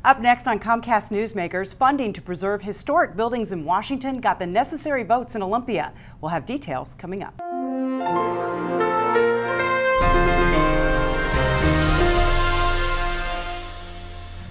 Up next on Comcast Newsmakers, funding to preserve historic buildings in Washington got the necessary votes in Olympia. We'll have details coming up.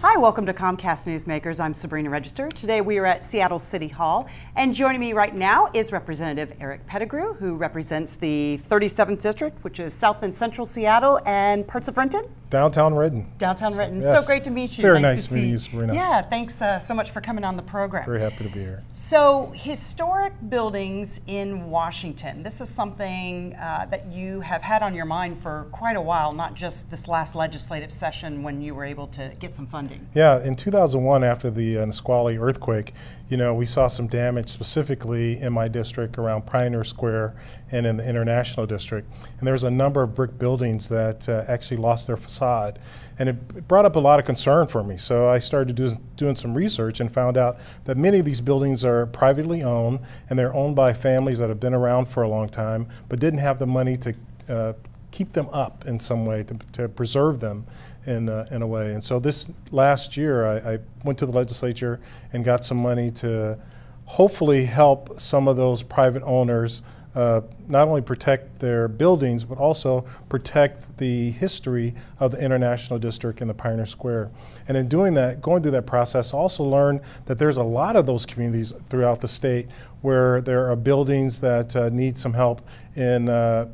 Hi, welcome to Comcast Newsmakers. I'm Sabrina Register. Today we are at Seattle City Hall, and joining me right now is Representative Pettigrew, who represents the 37th District, which is South and Central Seattle and parts of Renton. Downtown Renton. Downtown Renton. Yes. So great to meet you. Very nice to meet you, Sabrina. Yeah, thanks so much for coming on the program. Very happy to be here. So, historic buildings in Washington. This is something that you have had on your mind for quite a while, not just this last legislative session when you were able to get some funding. Yeah, in 2001, after the Nisqually earthquake, we saw some damage specifically in my district around Pioneer Square and in the International District. And there was a number of brick buildings that actually lost their facade. And it brought up a lot of concern for me. So I started doing some research and found out that many of these buildings are privately owned, and they're owned by families that have been around for a long time, but didn't have the money to keep them up in some way, to preserve them in a way. And so this last year, I went to the legislature and got some money to hopefully help some of those private owners not only protect their buildings, but also protect the history of the International District and the Pioneer Square. And in doing that, going through that process, I also learned that there's a lot of those communities throughout the state where there are buildings that need some help in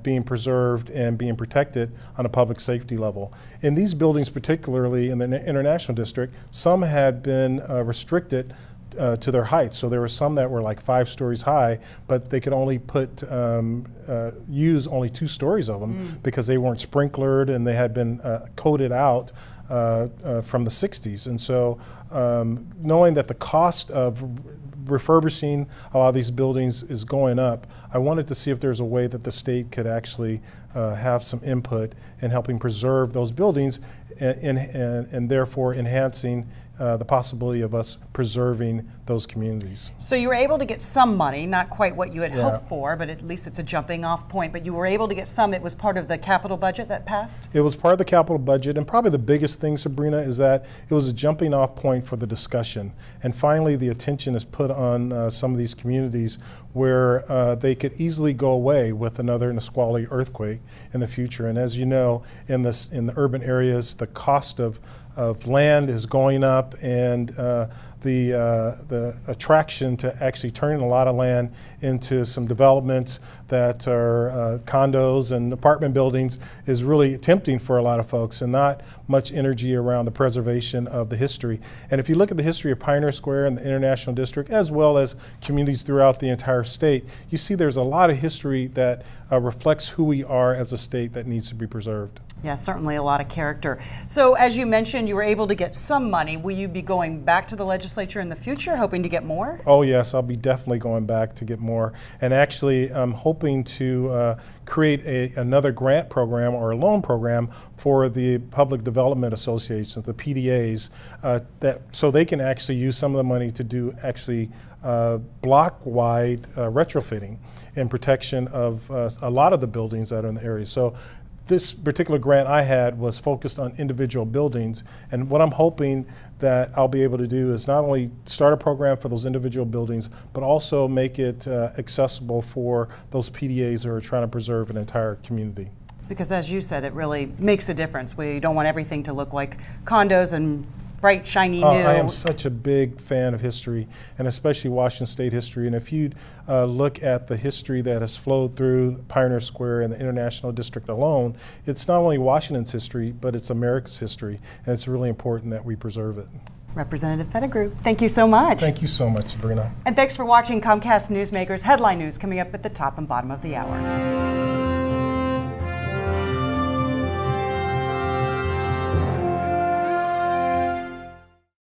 being preserved and being protected on a public safety level. In these buildings, particularly in the International District, some had been restricted to their height. So there were some that were like 5 stories high, but they could only use only 2 stories of them because they weren't sprinklered and they had been coated out from the 60s. And so knowing that the cost of refurbishing a lot of these buildings is going up, I wanted to see if there's a way that the state could actually have some input in helping preserve those buildings and therefore enhancing the possibility of us preserving those communities. So you were able to get some money, not quite what you had hoped for, but at least it's a jumping off point, but you were able to get some. It was part of the capital budget that passed? It was part of the capital budget, and probably the biggest thing, Sabrina, is that it was a jumping off point for the discussion. And finally the attention is put on some of these communities where they could easily go away with another Nisqually earthquake in the future. And as you know, in the urban areas, the cost of land is going up, and the attraction to actually turning a lot of land into some developments that are condos and apartment buildings is really tempting for a lot of folks, and not much energy around the preservation of the history. And if you look at the history of Pioneer Square and the International District, as well as communities throughout the entire state, you see there's a lot of history that reflects who we are as a state that needs to be preserved. Yeah, certainly a lot of character. So as you mentioned, you were able to get some money. Will you be going back to the legislature in the future, hoping to get more? Oh yes, I'll be definitely going back to get more. And actually, I'm hoping to create another grant program or a loan program for the Public Development Associations, the PDAs, so they can actually use some of the money to do actually block-wide retrofitting and protection of a lot of the buildings that are in the area. So this particular grant I had was focused on individual buildings, and what I'm hoping that I'll be able to do is not only start a program for those individual buildings, but also make it accessible for those PDAs who are trying to preserve an entire community. Because as you said, it really makes a difference. We don't want everything to look like condos and bright, shiny, new. I am such a big fan of history, and especially Washington State history. And if you look at the history that has flowed through Pioneer Square and the International District alone, it's not only Washington's history, but it's America's history, and it's really important that we preserve it. Representative Pettigrew, thank you so much. Thank you so much, Sabrina. And thanks for watching Comcast Newsmakers. Headline news coming up at the top and bottom of the hour.